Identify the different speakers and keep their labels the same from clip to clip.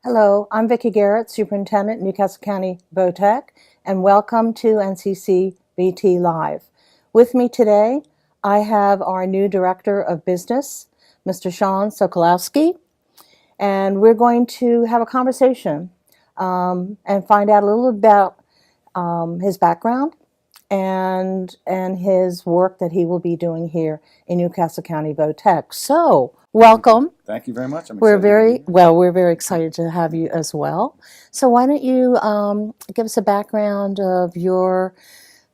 Speaker 1: Hello, I'm Vicki Garrett, Superintendent, Newcastle County VOTEC, and welcome to NCCVT Live. With me today, I have our new Director of Business, Mr. Sean Sokolowski, and we're going to have a conversation and find out a little about his background and his work that he will be doing here in Newcastle County VOTEC. So, welcome.
Speaker 2: Thank you very much.
Speaker 1: We're very excited to have you as well. So why don't you give us a background of your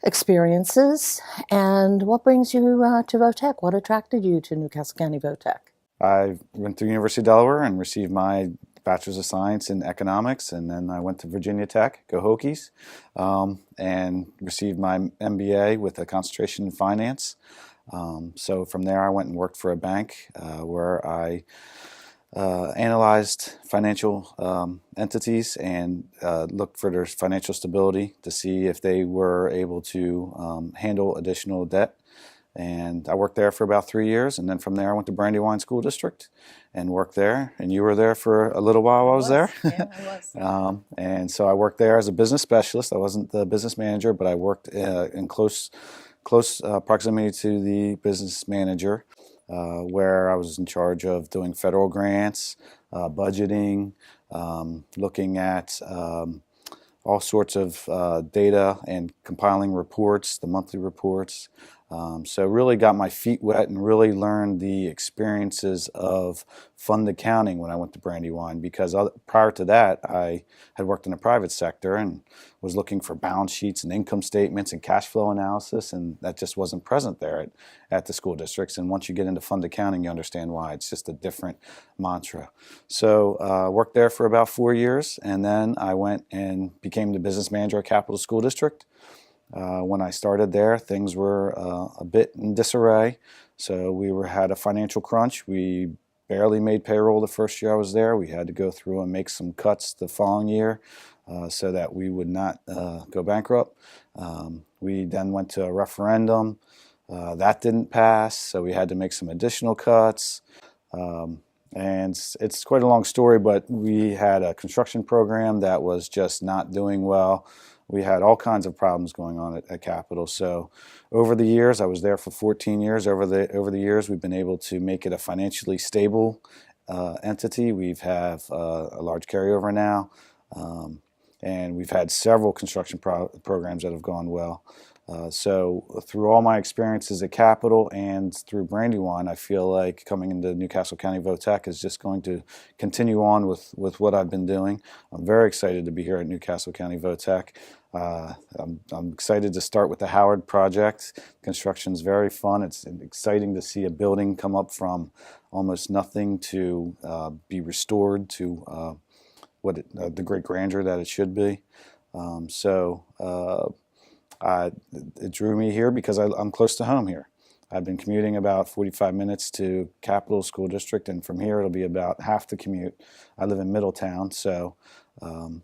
Speaker 1: experiences and what brings you to VOTEC? What attracted you to Newcastle County VOTEC?
Speaker 2: I went through University of Delaware and received my Bachelor's of Science in Economics, and then I went to Virginia Tech, go Hokies, and received my MBA with a concentration in finance. So from there I went and worked for a bank where I analyzed financial entities and looked for their financial stability to see if they were able to handle additional debt. And I worked there for about 3 years, and then from there I went to Brandywine School District and worked there. And you were there for a little while while I was there.
Speaker 1: Yeah, I was.
Speaker 2: And so I worked there as a business specialist. I wasn't the business manager, but I worked in close proximity to the business manager, where I was in charge of doing federal grants, budgeting, looking at all sorts of data and compiling reports, the monthly reports. So really got my feet wet and really learned the experiences of fund accounting when I went to Brandywine, because prior to that I had worked in the private sector and was looking for balance sheets and income statements and cash flow analysis, and that just wasn't present there at the school districts. And once you get into fund accounting, you understand why. It's just a different mantra. So worked there for about 4 years, and then I went and became the business manager at Capital School District. When I started there, things were a bit in disarray. So we had a financial crunch. We barely made payroll the first year I was there. We had to go through and make some cuts the following year so that we would not go bankrupt. We then went to a referendum. That didn't pass, so we had to make some additional cuts. And it's quite a long story, but we had a construction program that was just not doing well. We had all kinds of problems going on at Capitol. So over the years, I was there for 14 years. Over the years, we've been able to make it a financially stable entity. We have a large carryover now, and we've had several construction programs that have gone well. So through all my experiences at Capitol and through Brandywine, I feel like coming into Newcastle County VOTEC is just going to continue on with what I've been doing. I'm very excited to be here at Newcastle County VOTEC. I'm excited to start with the Howard project. Construction's very fun. It's exciting to see a building come up from almost nothing to be restored to the great grandeur that it should be. It drew me here because I'm close to home here. I've been commuting about 45 minutes to Capital School District, and from here it'll be about half the commute. I live in Middletown, so I'm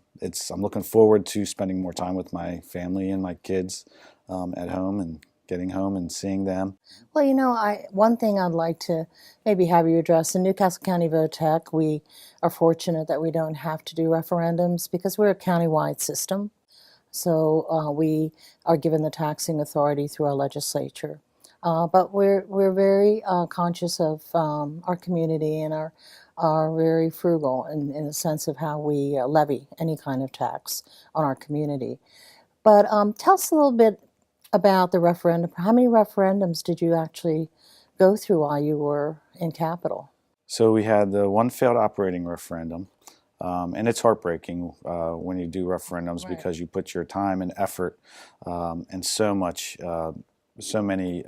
Speaker 2: looking forward to spending more time with my family and my kids at home and getting home and seeing them.
Speaker 1: Well, one thing I'd like to maybe have you address, in Newcastle County VOTEC, we are fortunate that we don't have to do referendums because we're a countywide system. So we are given the taxing authority through our legislature. But we're very conscious of our community and are very frugal in the sense of how we levy any kind of tax on our community. But tell us a little bit about the referendum. How many referendums did you actually go through while you were in Capitol?
Speaker 2: So we had the one failed operating referendum. And it's heartbreaking when you do referendums, right, because you put your time and effort and so many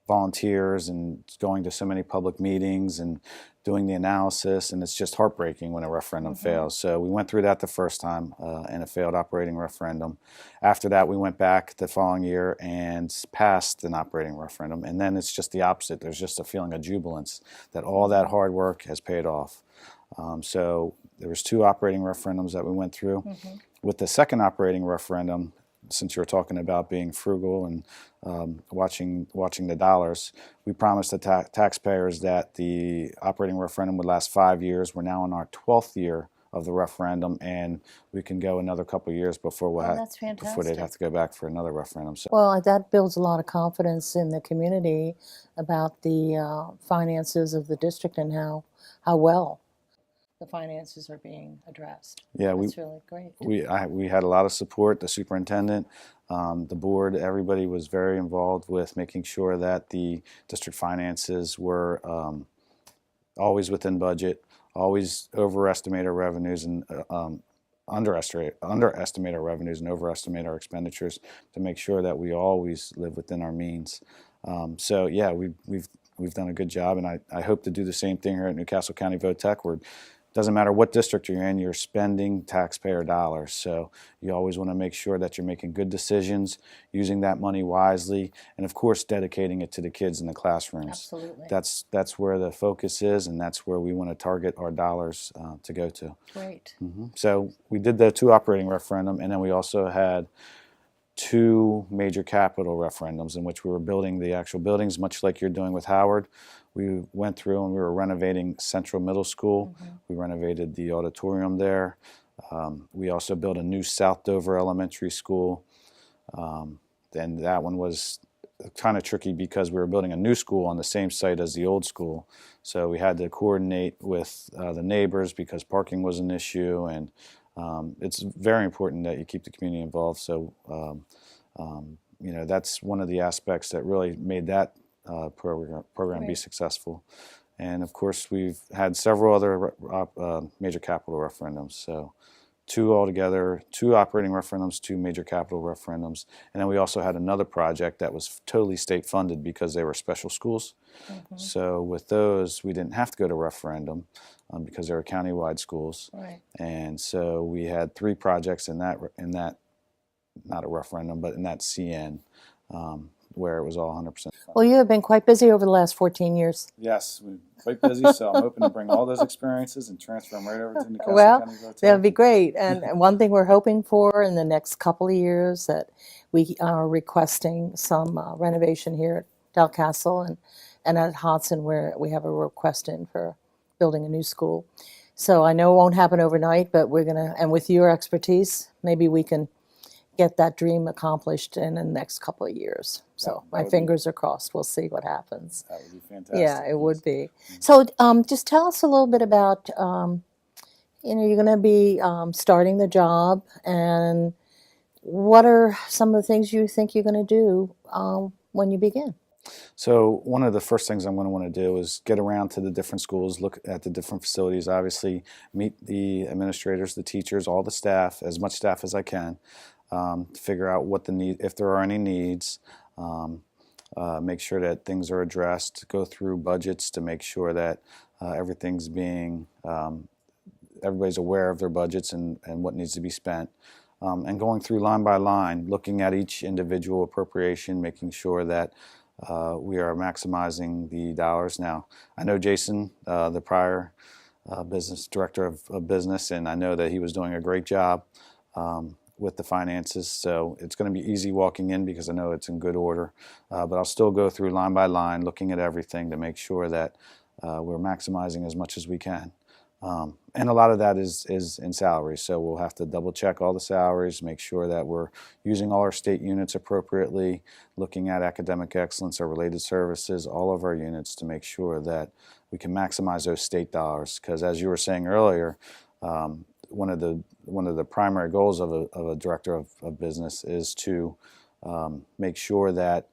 Speaker 2: volunteers and going to so many public meetings and doing the analysis, and it's just heartbreaking when a referendum fails. So we went through that the first time in a failed operating referendum. After that, we went back the following year and passed an operating referendum, and then it's just the opposite. There's just a feeling of jubilance that all that hard work has paid off. So there was 2 operating referendums that we went through. With the second operating referendum, since you were talking about being frugal and watching the dollars, we promised the taxpayers that the operating referendum would last 5 years. We're now in our 12th year of the referendum, and we can go another couple of years before
Speaker 1: That's
Speaker 2: before they'd have
Speaker 1: fantastic.
Speaker 2: to go back for another referendum. So
Speaker 1: Well, that builds a lot of confidence in the community about the finances of the district and how well the finances are being addressed.
Speaker 2: yeah,
Speaker 1: That's really great.
Speaker 2: we had a lot of support. The superintendent, the board, everybody was very involved with making sure that the district finances were always within budget, always overestimate our revenues and underestimate our revenues and overestimate our expenditures to make sure that we always live within our means. So yeah, we've done a good job, and I hope to do the same thing here at Newcastle County VOTEC, where doesn't matter what district you're in, you're spending taxpayer dollars. So you always want to make sure that you're making good decisions, using that money wisely, and of course dedicating it to the kids in the classrooms.
Speaker 1: Absolutely.
Speaker 2: That's where the focus is, and that's where we want to target our dollars to go to.
Speaker 1: Great.
Speaker 2: So we did the 2 operating referendum, and then we also had 2 major capital referendums in which we were building the actual buildings, much like you're doing with Howard. We went through and we were renovating Central Middle School. We renovated the auditorium there. We also built a new South Dover Elementary School. And that one was kind of tricky because we were building a new school on the same site as the old school. So we had to coordinate with the neighbors because parking was an issue, and it's very important that you keep the community involved. So, that's one of the aspects that really made that program be successful. And of course, we've had several other major capital referendums. So 2 altogether, 2 operating referendums, 2 major capital referendums. And then we also had another project that was totally state funded because they were special schools. So with those, we didn't have to go to referendum because they were countywide schools.
Speaker 1: Right.
Speaker 2: And so we had 3 projects in that not a referendum, but in that CN where it was all 100% funded.
Speaker 1: Well, you have been quite busy over the last 14 years.
Speaker 2: Yes, we're quite busy, so I'm hoping to bring all those experiences and transfer them right over to Newcastle County VOTEC.
Speaker 1: That would be great. And one thing we're hoping for in the next couple of years that we are requesting some renovation here at Dalcastle and at Hodson, where we have a request in for building a new school. So I know it won't happen overnight, but we're going to, and with your expertise, maybe we can get that dream accomplished in the next couple of years. So my fingers are crossed. We'll see what happens.
Speaker 2: That would be fantastic.
Speaker 1: Yeah, it would be. So just tell us a little bit about, you're going to be starting the job, and what are some of the things you think you're going to do when you begin?
Speaker 2: So one of the first things I'm going to want to do is get around to the different schools, look at the different facilities, obviously meet the administrators, the teachers, all the staff, as much staff as I can, to figure out what the need, if there are any needs, make sure that things are addressed, go through budgets to make sure that everything's being, everybody's aware of their budgets and what needs to be spent. And going through line by line, looking at each individual appropriation, making sure that we are maximizing the dollars. Now, I know Jason, the prior business director of business, and I know that he was doing a great job with the finances, so it's going to be easy walking in because I know it's in good order. But I'll still go through line by line, looking at everything to make sure that we're maximizing as much as we can. And a lot of that is in salaries, so we'll have to double check all the salaries, make sure that we're using all our state units appropriately, looking at academic excellence or related services, all of our units, to make sure that we can maximize those state dollars. Because as you were saying earlier, one of the primary goals of a director of business is to make sure that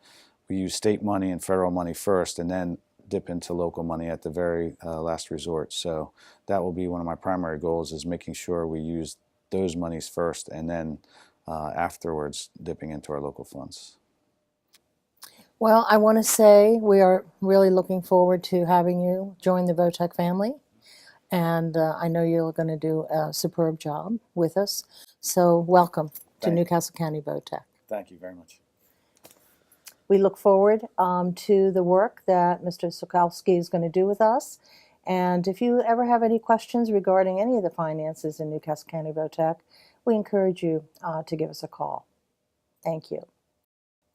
Speaker 2: we use state money and federal money first, and then dip into local money at the very last resort. So that will be one of my primary goals, is making sure we use those monies first, and then afterwards dipping into our local funds.
Speaker 1: Well, I want to say we are really looking forward to having you join the VOTEC family. And I know you're going to do a superb job with us. So welcome to Newcastle County VOTEC.
Speaker 2: Thank you very much.
Speaker 1: We look forward to the work that Mr. Sokolowski is going to do with us. And if you ever have any questions regarding any of the finances in Newcastle County VOTEC, we encourage you to give us a call. Thank you.